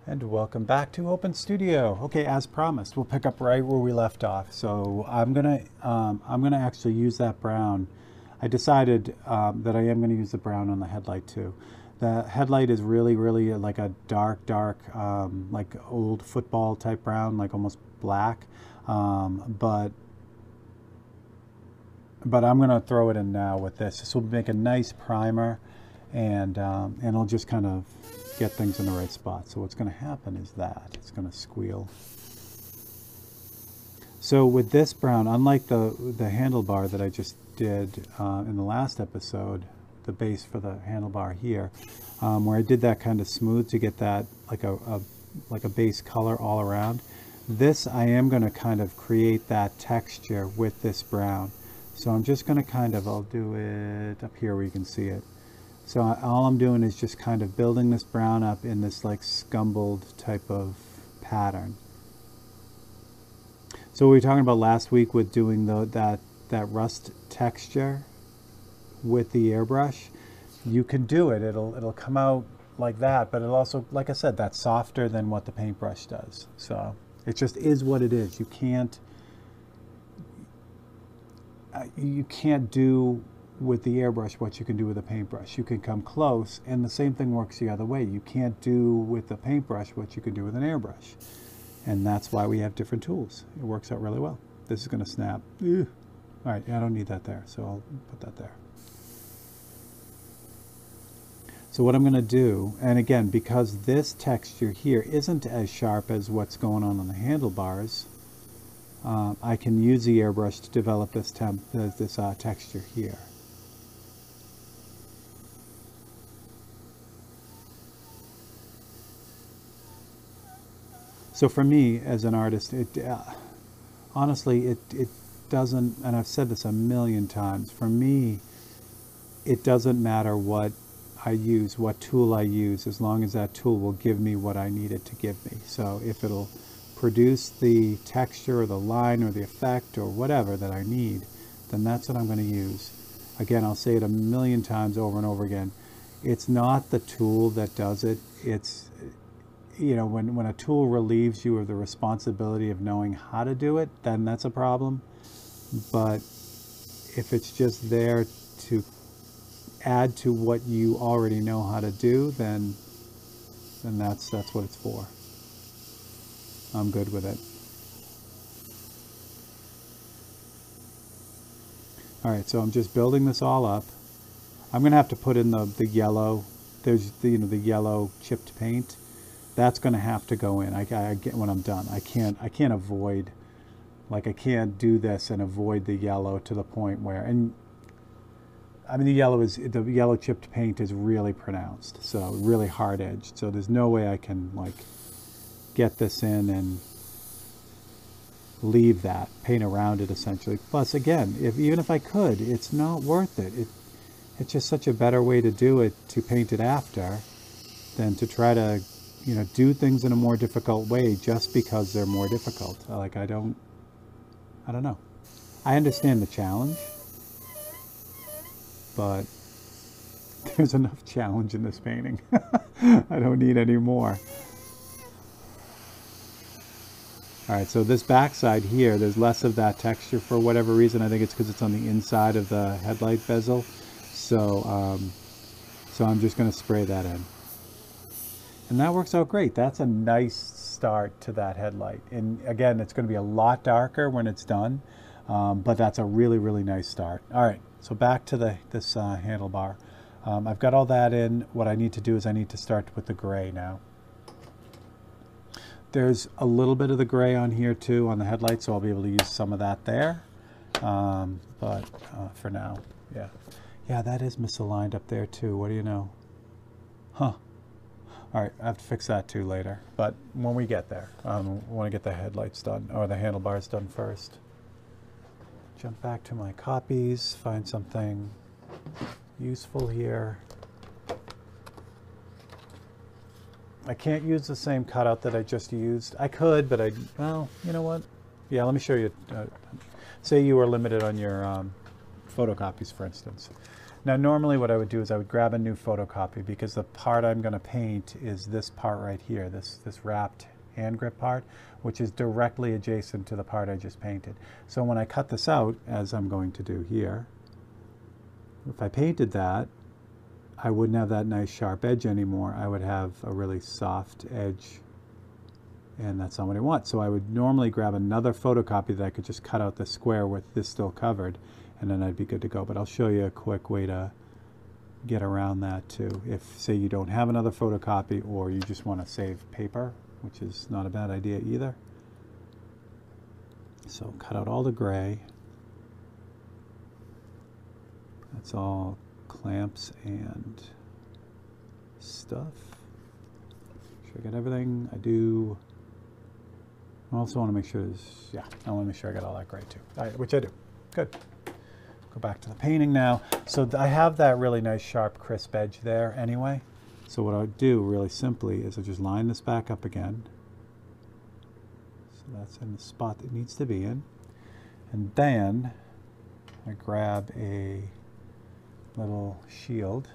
And welcome back to Open Studio. Okay, as promised, we'll pick up right where we left off. So I'm gonna actually use that brown. I decided that I am gonna use the brown on the headlight too. The headlight is really like a dark, like old football type brown, like almost black. But I'm gonna throw it in now with this. This will make a nice primer, and it'll just kind of get things in the right spot. So what's going to happen is that it's going to squeal. So with this brown, unlike the handlebar that I just did in the last episode, the base for the handlebar here, where I did that kind of smooth to get that like a base color all around, this I am going to kind of create that texture with this brown. So I'm just going to kind of, I'll do it up here where you can see it. So all I'm doing is just kind of building this brown up in this like scumbled type of pattern. So we were talking about last week with doing that rust texture with the airbrush. You can do it. It'll come out like that, but it'll also, like I said, that's softer than what the paintbrush does. So it just is what it is. You can't do with the airbrush what you can do with a paintbrush. You can come close, and the same thing works the other way. You can't do with the paintbrush what you can do with an airbrush. And that's why we have different tools. It works out really well. This is going to snap. Ugh. All right, I don't need that there, so I'll put that there. So what I'm going to do, and again, because this texture here isn't as sharp as what's going on the handlebars, I can use the airbrush to develop this texture here. So for me, as an artist, honestly, it doesn't, and I've said this a million times, for me, it doesn't matter what I use, what tool I use, as long as that tool will give me what I need it to give me. So if it'll produce the texture or the line or the effect or whatever that I need, then that's what I'm going to use. Again, I'll say it a million times over and over again. It's not the tool that does it. It's, you know, when a tool relieves you of the responsibility of knowing how to do it, then that's a problem. But if it's just there to add to what you already know how to do, then that's what it's for. I'm good with it. All right, so I'm just building this all up. I'm going to have to put in the yellow. There's the yellow chipped paint. That's going to have to go in. I get when I'm done. I can't avoid, like I can't do this and avoid the yellow to the point where, and I mean the yellow chipped paint is really pronounced, so really hard edged. So there's no way I can like get this in and leave that paint around it essentially. Plus again, even if I could, it's not worth it. It's just such a better way to do it, to paint it after, than to try to, you know, do things in a more difficult way just because they're more difficult. Like I don't know. I understand the challenge, but there's enough challenge in this painting. I don't need any more. All right, so this backside here, there's less of that texture for whatever reason. I think it's because it's on the inside of the headlight bezel. So, so I'm just going to spray that in. And that works out great. That's a nice start to that headlight. And again, it's going to be a lot darker when it's done, but that's a really nice start. All right, so back to this handlebar. I've got all that in. What I need to do is I need to start with the gray now. There's a little bit of the gray on here too on the headlight, so I'll be able to use some of that there. But for now, yeah. Yeah, that is misaligned up there too. What do you know? Huh. All right, I have to fix that too later. But when we get there, I want to get the headlights done, or the handlebars done first. Jump back to my copies, find something useful here. I can't use the same cutout that I just used. I could, but well, you know what? Yeah, let me show you. Say you were limited on your photocopies, for instance. Now normally what I would do is I would grab a new photocopy, because the part I'm going to paint is this part right here, this wrapped hand grip part, which is directly adjacent to the part I just painted. So when I cut this out, as I'm going to do here, if I painted that, I wouldn't have that nice sharp edge anymore. I would have a really soft edge, and that's not what I want. So I would normally grab another photocopy that I could just cut out the square with this still covered, and then I'd be good to go. But I'll show you a quick way to get around that too. If, say, you don't have another photocopy, or you just want to save paper, which is not a bad idea either. So cut out all the gray. That's all clamps and stuff. Make sure I got everything. I do. I also want to make sure there's, yeah, I want to make sure I got all that gray too. All right, which I do. Good. Go back to the painting now. So I have that really nice sharp crisp edge there anyway. So what I would do really simply is I just line this back up again. So that's in the spot that it needs to be in. And then I grab a little shield.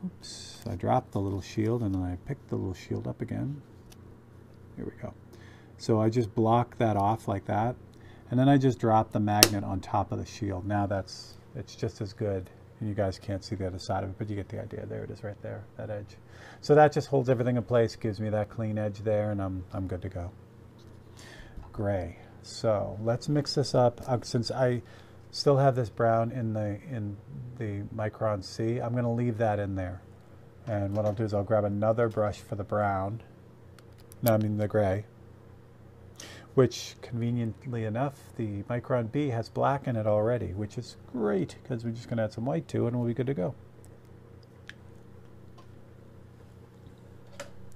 Oops, I dropped the little shield and then I picked the little shield up again. Here we go. So I just block that off like that, and then I just drop the magnet on top of the shield. Now it's just as good, and you guys can't see the other side of it, but you get the idea. There it is right there, that edge. So that just holds everything in place, gives me that clean edge there, and I'm good to go. Gray. So let's mix this up. Since I still have this brown in the Micron C, I'm going to leave that in there. And what I'll do is I'll grab another brush for the brown. No, I mean the gray. Which, conveniently enough, the Micron B has black in it already, which is great, because we're just going to add some white to it and we'll be good to go.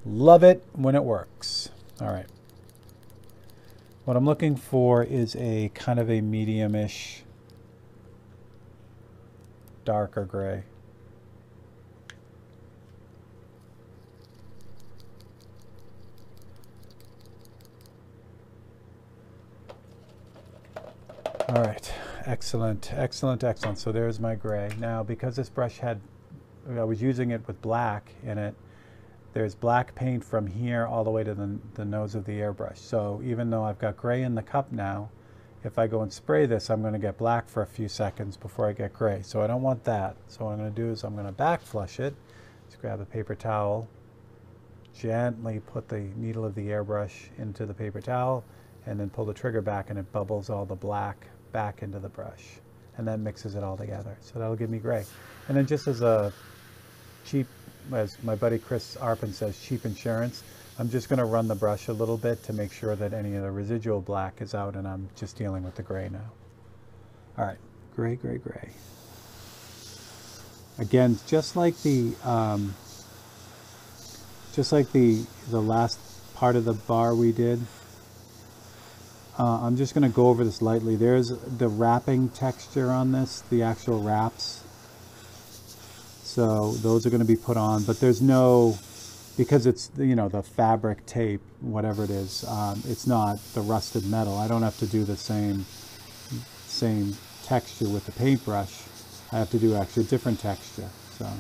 Love it when it works. All right. What I'm looking for is a kind of a medium-ish darker gray. All right, excellent, excellent, excellent. So there's my gray. Now, because this brush I was using it with black in it, there's black paint from here all the way to the nose of the airbrush. So even though I've got gray in the cup now, if I go and spray this, I'm going to get black for a few seconds before I get gray. So I don't want that. So what I'm going to do is I'm going to back flush it. Just grab a paper towel, gently put the needle of the airbrush into the paper towel, and then pull the trigger back, and it bubbles all the black back into the brush. And that mixes it all together. So that'll give me gray. And then just as a cheap, as my buddy Chris Arpin says, cheap insurance, I'm just going to run the brush a little bit to make sure that any of the residual black is out, and I'm just dealing with the gray now. All right, gray, gray, gray. Again, just like the last part of the bar we did, I'm just going to go over this lightly. There's the wrapping texture on this, the actual wraps. So those are going to be put on, but there's no, because it's, you know, the fabric tape, whatever it is, it's not the rusted metal. I don't have to do the same texture with the paintbrush. I have to do actually a different texture. So, all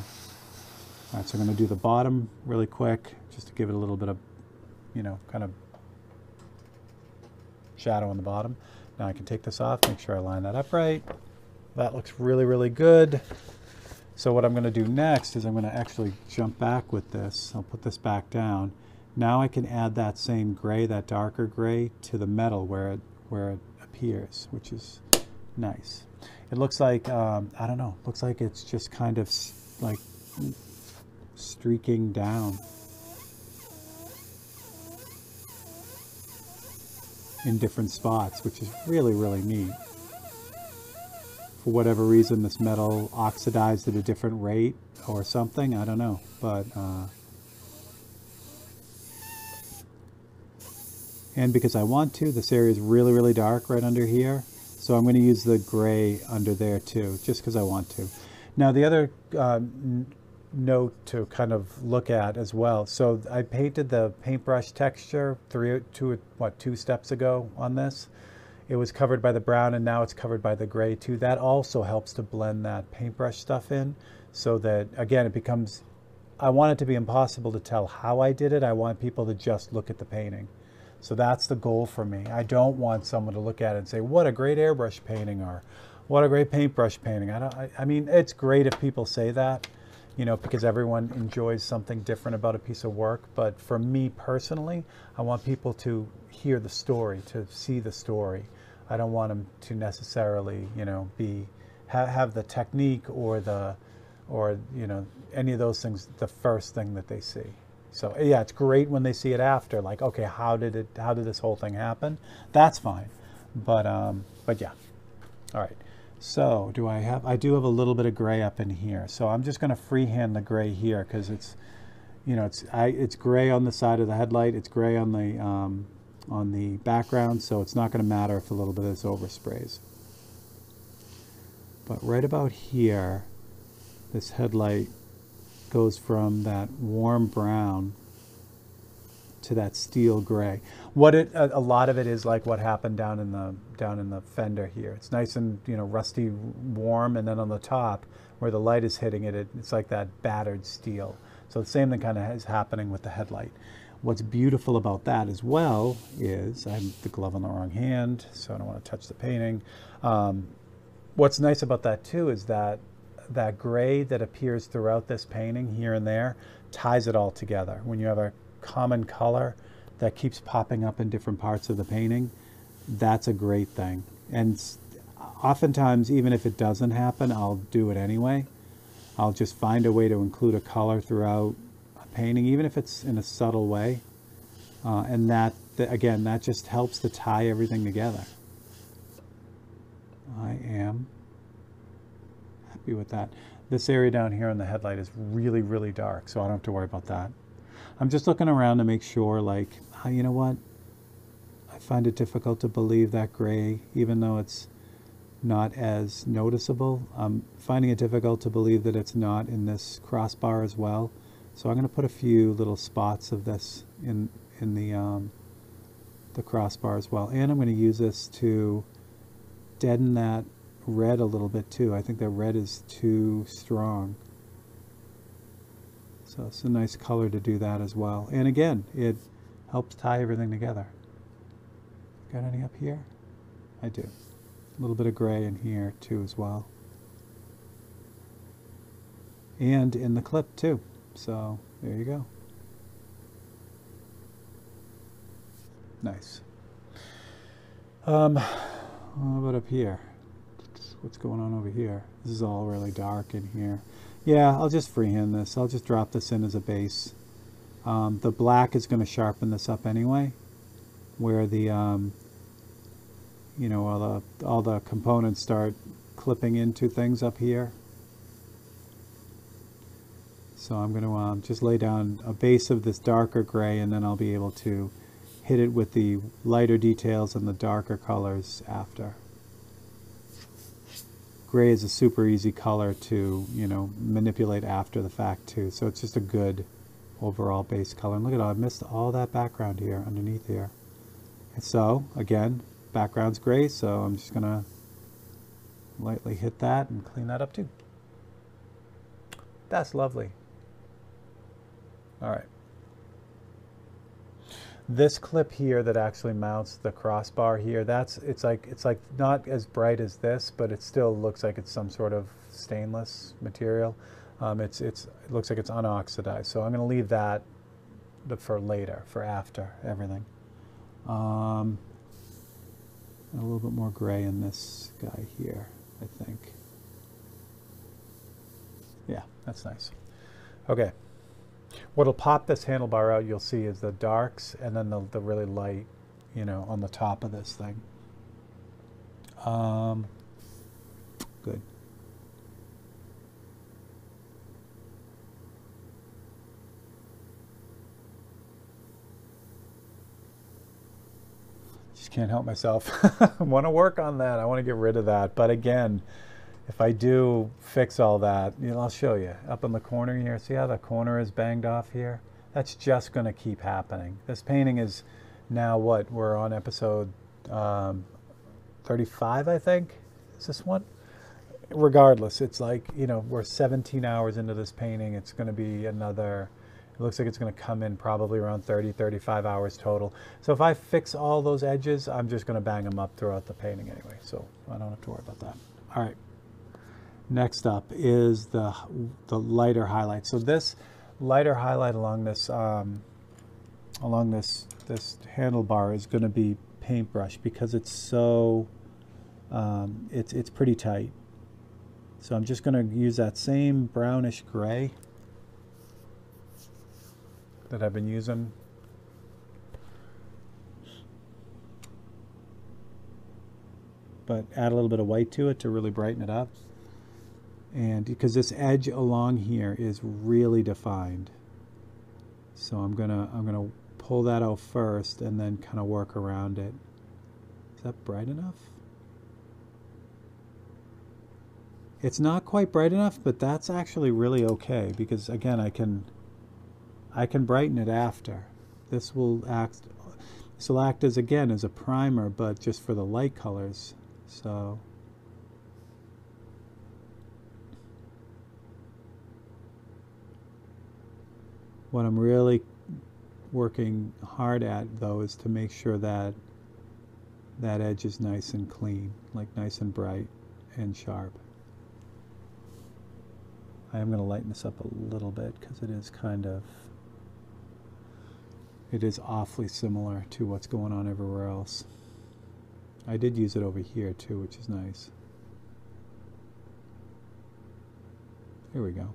right, so I'm going to do the bottom really quick, just to give it a little bit of, you know, kind of shadow on the bottom. Now I can take this off, make sure I line that up right. That looks really, really good. So what I'm going to do next is I'm going to actually jump back with this. I'll put this back down. Now I can add that same gray, that darker gray, to the metal where it appears, which is nice. It looks like, I don't know, looks like it's just kind of like streaking down in different spots, which is really, really neat. For whatever reason, this metal oxidized at a different rate or something, I don't know, but and because I want to, this area is really, really dark right under here, so I'm going to use the gray under there too, just because I want to. Now the other note to kind of look at as well, so I painted the paintbrush texture two steps ago on this. it was covered by the brown and now it's covered by the gray too. That also helps to blend that paintbrush stuff in so that, again, it becomes, I want it to be impossible to tell how I did it. I want people to just look at the painting. So that's the goal for me. I don't want someone to look at it and say, what a great airbrush painting, or what a great paintbrush painting. I mean, it's great if people say that, you know, because everyone enjoys something different about a piece of work. But for me personally, I want people to hear the story, to see the story. I don't want them to necessarily, you know, have the technique or you know, any of those things the first thing that they see. So yeah, it's great when they see it after, like, okay, how did this whole thing happen? That's fine. But yeah. All right. So I do have a little bit of gray up in here. So I'm just going to freehand the gray here because it's, you know, it's gray on the side of the headlight. It's gray on the background. So it's not going to matter if a little bit of this oversprays. But right about here, this headlight goes from that warm brown to that steel gray. A lot of it is like what happened down in the fender here. It's nice and, you know, rusty warm, and then on the top where the light is hitting it, it's like that battered steel. So the same thing kind of is happening with the headlight. What's beautiful about that as well is, I have the glove on the wrong hand, so I don't want to touch the painting. What's nice about that too is that gray that appears throughout this painting here and there ties it all together. When you have a common color that keeps popping up in different parts of the painting, that's a great thing. And oftentimes, even if it doesn't happen, I'll do it anyway. I'll just find a way to include a color throughout a painting, even if it's in a subtle way. And again, that just helps to tie everything together. I am with that. This area down here on the headlight is really, really dark, so I don't have to worry about that. I'm just looking around to make sure, like, you know what? I find it difficult to believe that gray, even though it's not as noticeable. I'm finding it difficult to believe that it's not in this crossbar as well. So I'm going to put a few little spots of this in the crossbar as well. And I'm going to use this to deaden that red a little bit too. I think that red is too strong. So it's a nice color to do that as well. And again, it helps tie everything together. Got any up here? I do. A little bit of gray in here too as well. And in the clip too. So there you go. Nice. What about up here? What's going on over here? This is all really dark in here. Yeah, I'll just freehand this. I'll just drop this in as a base. The black is going to sharpen this up anyway, where the you know, all the components start clipping into things up here. So I'm going to just lay down a base of this darker gray, and then I'll be able to hit it with the lighter details and the darker colors after. Gray is a super easy color to, you know, manipulate after the fact too. So it's just a good overall base color. And look at all, I missed all that background here underneath here. And so again, background's gray, so I'm just gonna lightly hit that and clean that up too. That's lovely. All right. This clip here that actually mounts the crossbar here, it's like not as bright as this, but it still looks like it's some sort of stainless material. It looks like it's unoxidized, so I'm going to leave that for later, for after everything. A little bit more gray in this guy here, I think. Yeah, that's nice. Okay. What'll pop this handlebar out, you'll see, is the darks and then the really light, you know, on the top of this thing. Good. Just can't help myself. I want to work on that. I want to get rid of that. But again, if I do fix all that, you know, I'll show you. Up in the corner here, see how the corner is banged off here? That's just going to keep happening. This painting is now what? We're on episode 35, I think, is this one. Regardless, it's like, you know, we're 17 hours into this painting. It's going to be another, it looks like it's going to come in probably around 30, 35 hours total. So if I fix all those edges, I'm just going to bang them up throughout the painting anyway. So I don't have to worry about that. All right. Next up is the lighter highlight. So this lighter highlight along this this handlebar is going to be paintbrush because it's so it's pretty tight. So I'm just going to use that same brownish gray that I've been using. But add a little bit of white to it to really brighten it up. And because this edge along here is really defined. So I'm gonna pull that out first and then kind of work around it. Is that bright enough? It's not quite bright enough, but that's actually really okay because again, I can brighten it after. This will act as again as a primer, but just for the light colors. So what I'm really working hard at though is to make sure that that edge is nice and clean, like nice and bright and sharp. I am going to lighten this up a little bit because it is awfully similar to what's going on everywhere else. I did use it over here too, which is nice. Here we go.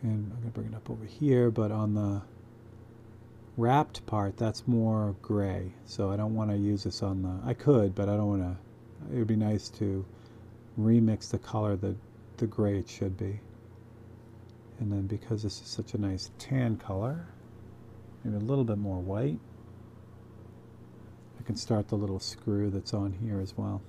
And I'm going to bring it up over here, but on the wrapped part, that's more gray. So I don't want to use this on the, I could, but I don't want to, it would be nice to remix the color, the gray it should be. And then because this is such a nice tan color, maybe a little bit more white, I can start the little screw that's on here as well.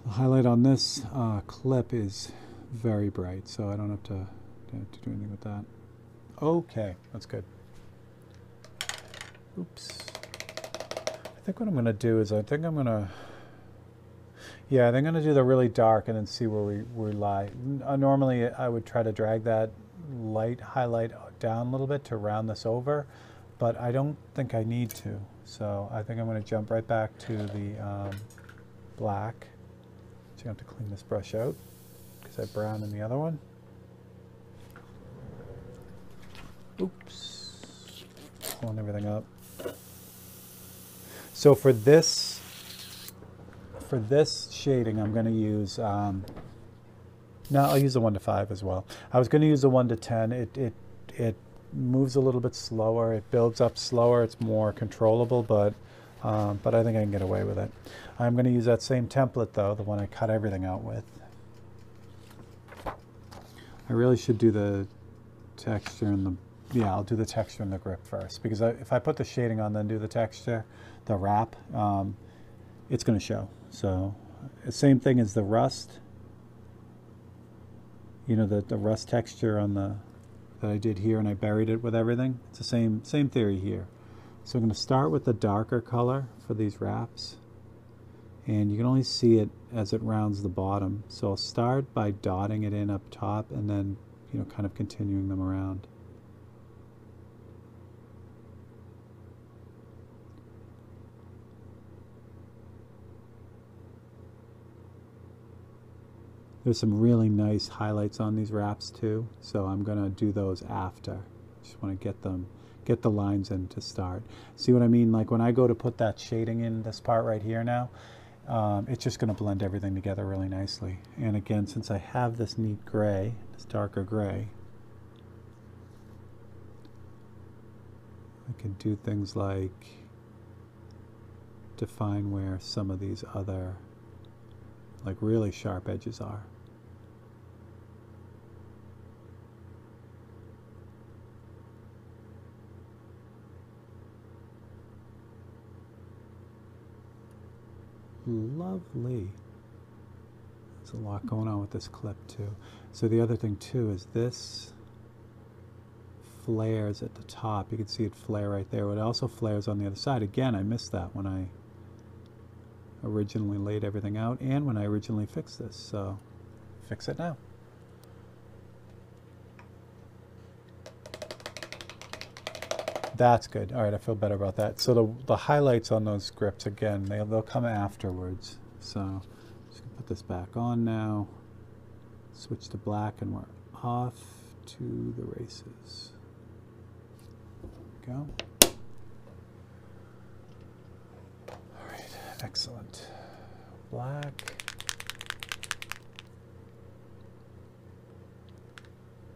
The highlight on this clip is very bright, so I don't have to do anything with that. Okay, that's good. Oops. I think what I'm going to do is I think I'm going to do the really dark and then see where we lie. Normally I would try to drag that light highlight down a little bit to round this over, but I don't think I need to. So I think I'm going to jump right back to the black. So I have to clean this brush out because I browned in the other one. Oops. Pulling everything up. So for this shading, I'm going to use, no, I'll use the 1 to 5 as well. I was going to use the 1 to 10. It moves a little bit slower. It builds up slower. It's more controllable, but I think I can get away with it. I'm going to use that same template though, the one I cut everything out with. I really should do the texture and the, yeah, I'll do the texture and the grip first, because if I put the shading on then do the texture, the wrap, it's going to show. So same thing as the rust, you know, the rust texture on the that I did here and I buried it with everything. It's the same theory here. So I'm going to start with the darker color for these wraps, and you can only see it as it rounds the bottom. So I'll start by dotting it in up top and then, you know, kind of continuing them around. There's some really nice highlights on these wraps too, so I'm going to do those after. Just want to get the lines in to start. See what I mean? Like when I go to put that shading in this part right here now, it's just going to blend everything together really nicely. And again, since I have this neat gray, this darker gray, I can do things like define where some of these other like really sharp edges are. lovely. There's a lot going on with this clip too. So the other thing too is this flares at the top. You can see it flare right there. It also flares on the other side. Again, I missed that when I originally laid everything out and when I originally fixed this. So fix it now. That's good. All right, I feel better about that. So the highlights on those grips, again, they'll come afterwards. So just gonna put this back on now. Switch to black and we're off to the races. There we go. All right, excellent. Black.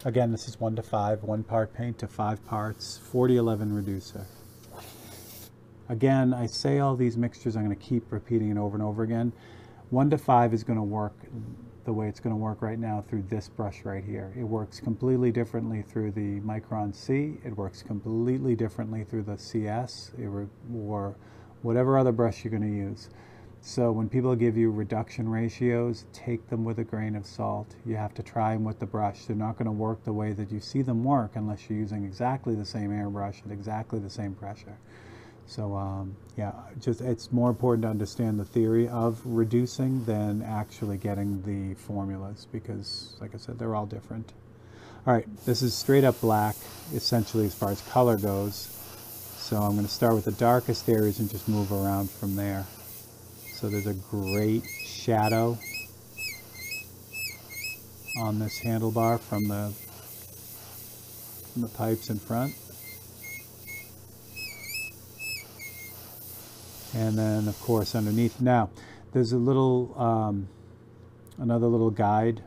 Again, this is 1 to 5, 1 part paint to 5 parts, 4011 reducer. Again, I say all these mixtures, I'm going to keep repeating it over and over again. 1 to 5 is going to work the way it's going to work right now through this brush right here. It works completely differently through the Micron C. It works completely differently through the CS or whatever other brush you're going to use. So when people give you reduction ratios, take them with a grain of salt. You have to try them with the brush. They're not going to work the way that you see them work unless you're using exactly the same airbrush at exactly the same pressure. So yeah, it's more important to understand the theory of reducing than actually getting the formulas because, like I said, they're all different. All right, this is straight up black, essentially as far as color goes. So I'm going to start with the darkest areas and just move around from there. So there's a great shadow on this handlebar from the pipes in front. And then, of course, underneath. Now, there's a little, another little guide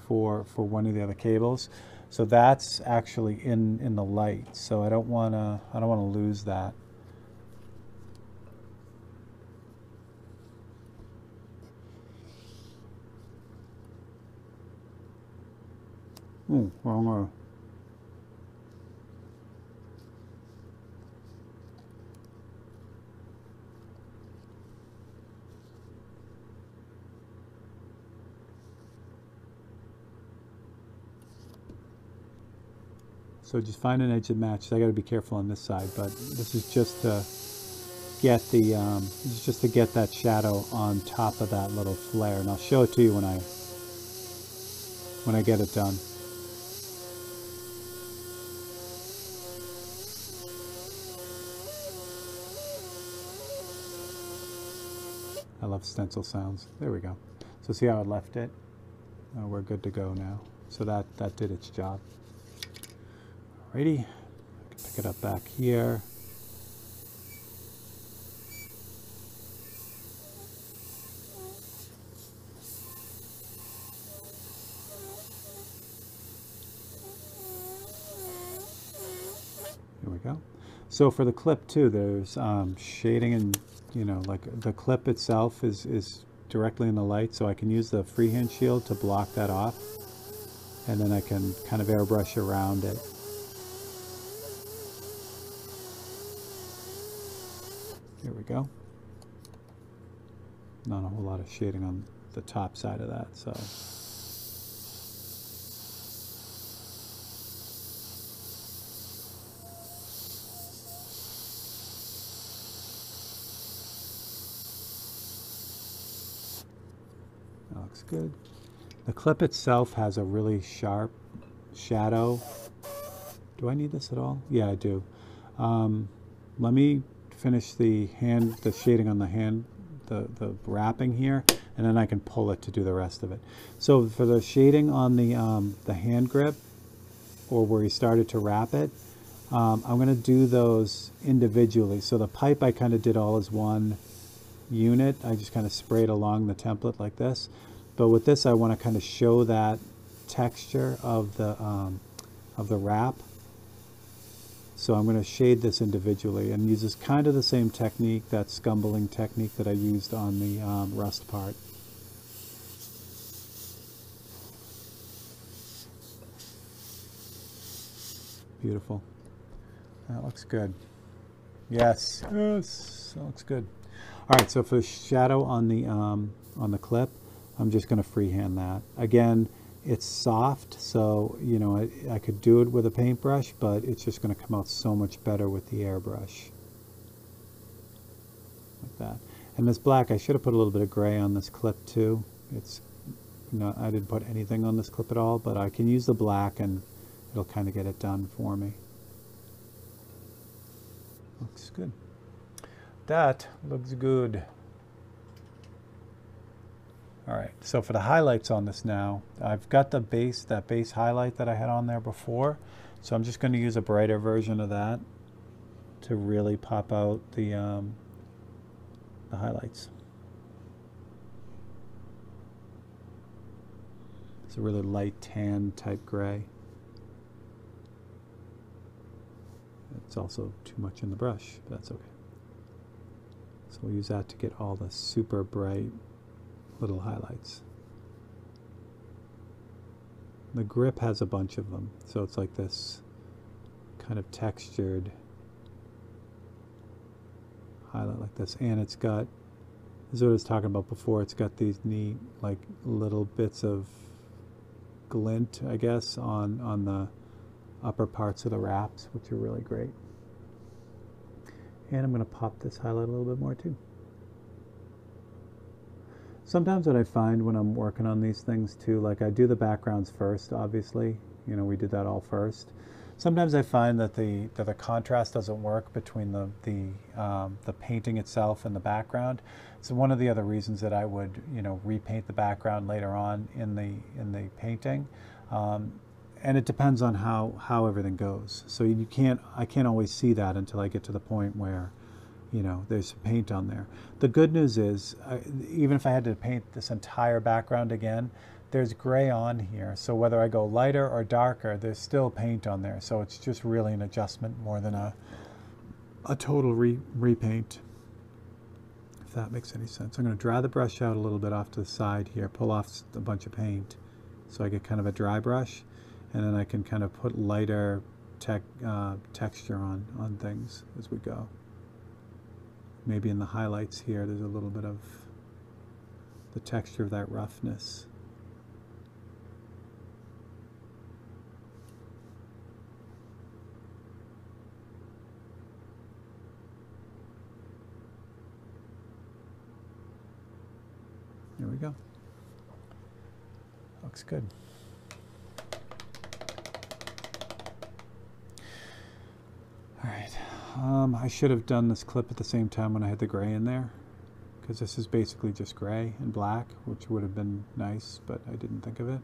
for one of the other cables. So that's actually in the light. So I don't want to lose that. Ooh, wrong row. So just find an edge that matches. I got to be careful on this side, but this is just to get the that shadow on top of that little flare, and I'll show it to you when I get it done. I love stencil sounds. There we go. So see how I left it? We're good to go now. So that did its job. Alrighty, I can pick it up back here. Here we go. So for the clip too, there's shading, and like the clip itself is directly in the light, so I can use the freehand shield to block that off, and then I can kind of airbrush around it. Here we go. Not a whole lot of shading on the top side of that, so. That looks good. The clip itself has a really sharp shadow. Do I need this at all? Yeah, I do. Let me finish the shading on the hand, the wrapping here, and then I can pull it to do the rest of it. So for the shading on the hand grip, or where you started to wrap it, I'm going to do those individually. So the pipe I kind of did all as one unit. I just kind of sprayed along the template like this. But with this, I want to kind of show that texture of the wrap. So I'm going to shade this individually and use this kind of the same technique, that scumbling technique that I used on the rust part. Beautiful. That looks good. Yes, yes, that looks good. All right, so for the shadow on the clip, I'm just going to freehand that. Again, it's soft, so you know I could do it with a paintbrush, but it's just going to come out so much better with the airbrush. Like that. And this black, I should have put a little bit of gray on this clip too. It's not, I didn't put anything on this clip at all, but I can use the black and it'll kind of get it done for me. Looks good. That looks good. All right, so for the highlights on this now, I've got the base, that base highlight that I had on there before. So I'm just going to use a brighter version of that to really pop out the highlights. It's a really light tan type gray. It's also too much in the brush, but that's okay. So we'll use that to get all the super bright little highlights. The grip has a bunch of them, so it's like this kind of textured highlight like this, and it's got, this is what I was talking about before, it's got these neat like little bits of glint, I guess, on the upper parts of the wraps, which are really great. And I'm going to pop this highlight a little bit more too. Sometimes what I find when I'm working on these things too, like I do the backgrounds first, obviously, you know, we did that all first. Sometimes I find that the contrast doesn't work between the painting itself and the background. So one of the other reasons that I would, you know, repaint the background later on in the painting, and it depends on how everything goes. So I can't always see that until I get to the point where, you know, there's paint on there. The good news is, even if I had to paint this entire background again, there's gray on here. So whether I go lighter or darker, there's still paint on there. So it's just really an adjustment more than a total repaint, if that makes any sense. I'm going to dry the brush out a little bit off to the side here, pull off a bunch of paint so I get kind of a dry brush, and then I can kind of put lighter texture on things as we go. Maybe in the highlights here, there's a little bit of the texture of that roughness. There we go. Looks good. All right. I should have done this clip at the same time when I had the gray in there, because this is basically just gray and black, which would have been nice, but I didn't think of it.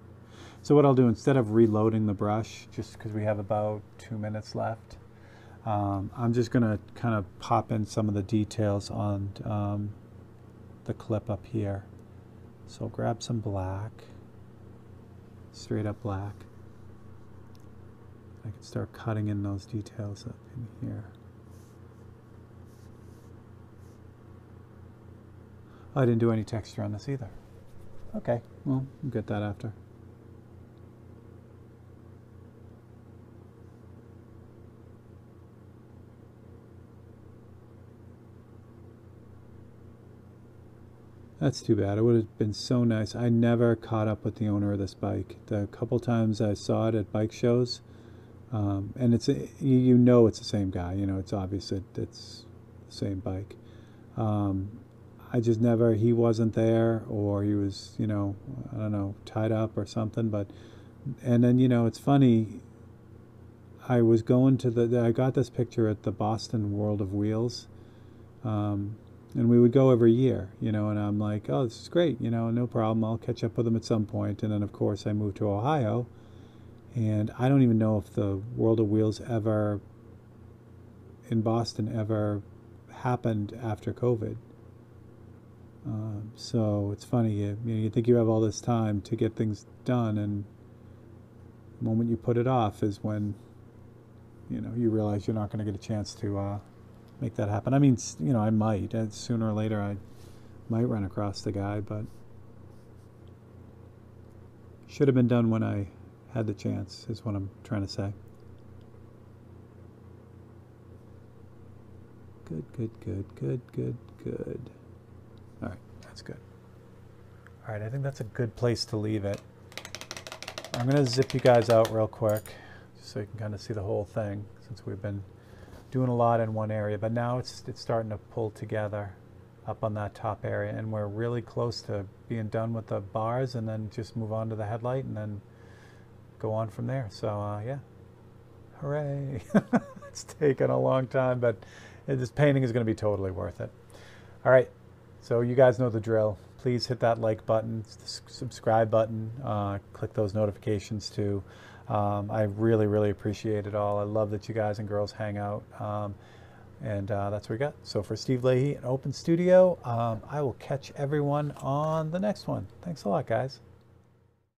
So what I'll do, instead of reloading the brush, just because we have about 2 minutes left, I'm just going to kind of pop in some of the details on the clip up here. So I'll grab some black, straight up black. I can start cutting in those details up in here. Oh, I didn't do any texture on this either. Okay, well, we'll get that after. That's too bad. It would have been so nice. I never caught up with the owner of this bike. The couple times I saw it at bike shows, and it's you know it's the same guy. You know, it's obvious that it's the same bike. I just never, he wasn't there, or he was, you know, I don't know, tied up or something. But, and then, you know, it's funny, I was going to I got this picture at the Boston World of Wheels, and we would go every year, you know, and I'm like, oh, this is great, you know, no problem, I'll catch up with them at some point. And then, of course, I moved to Ohio, and I don't even know if the World of Wheels ever, in Boston, ever happened after COVID. So it's funny, you think you have all this time to get things done, and the moment you put it off is when, you know, you realize you're not going to get a chance to make that happen. I mean, you know, I might, sooner or later I might run across the guy, but should have been done when I had the chance, is what I'm trying to say. Good, good, good, good, good, good. All right, that's good. All right, I think that's a good place to leave it. I'm going to zip you guys out real quick just so you can kind of see the whole thing, since we've been doing a lot in one area, but now it's starting to pull together up on that top area, and we're really close to being done with the bars, and then just move on to the headlight and then go on from there. So yeah, hooray. It's taken a long time, but this painting is going to be totally worth it. All right, so you guys know the drill. Please hit that like button, the subscribe button, click those notifications too. I really, really appreciate it all. I love that you guys and girls hang out. And that's what we got. So for Steve Leahy and Open Studio, I will catch everyone on the next one. Thanks a lot, guys.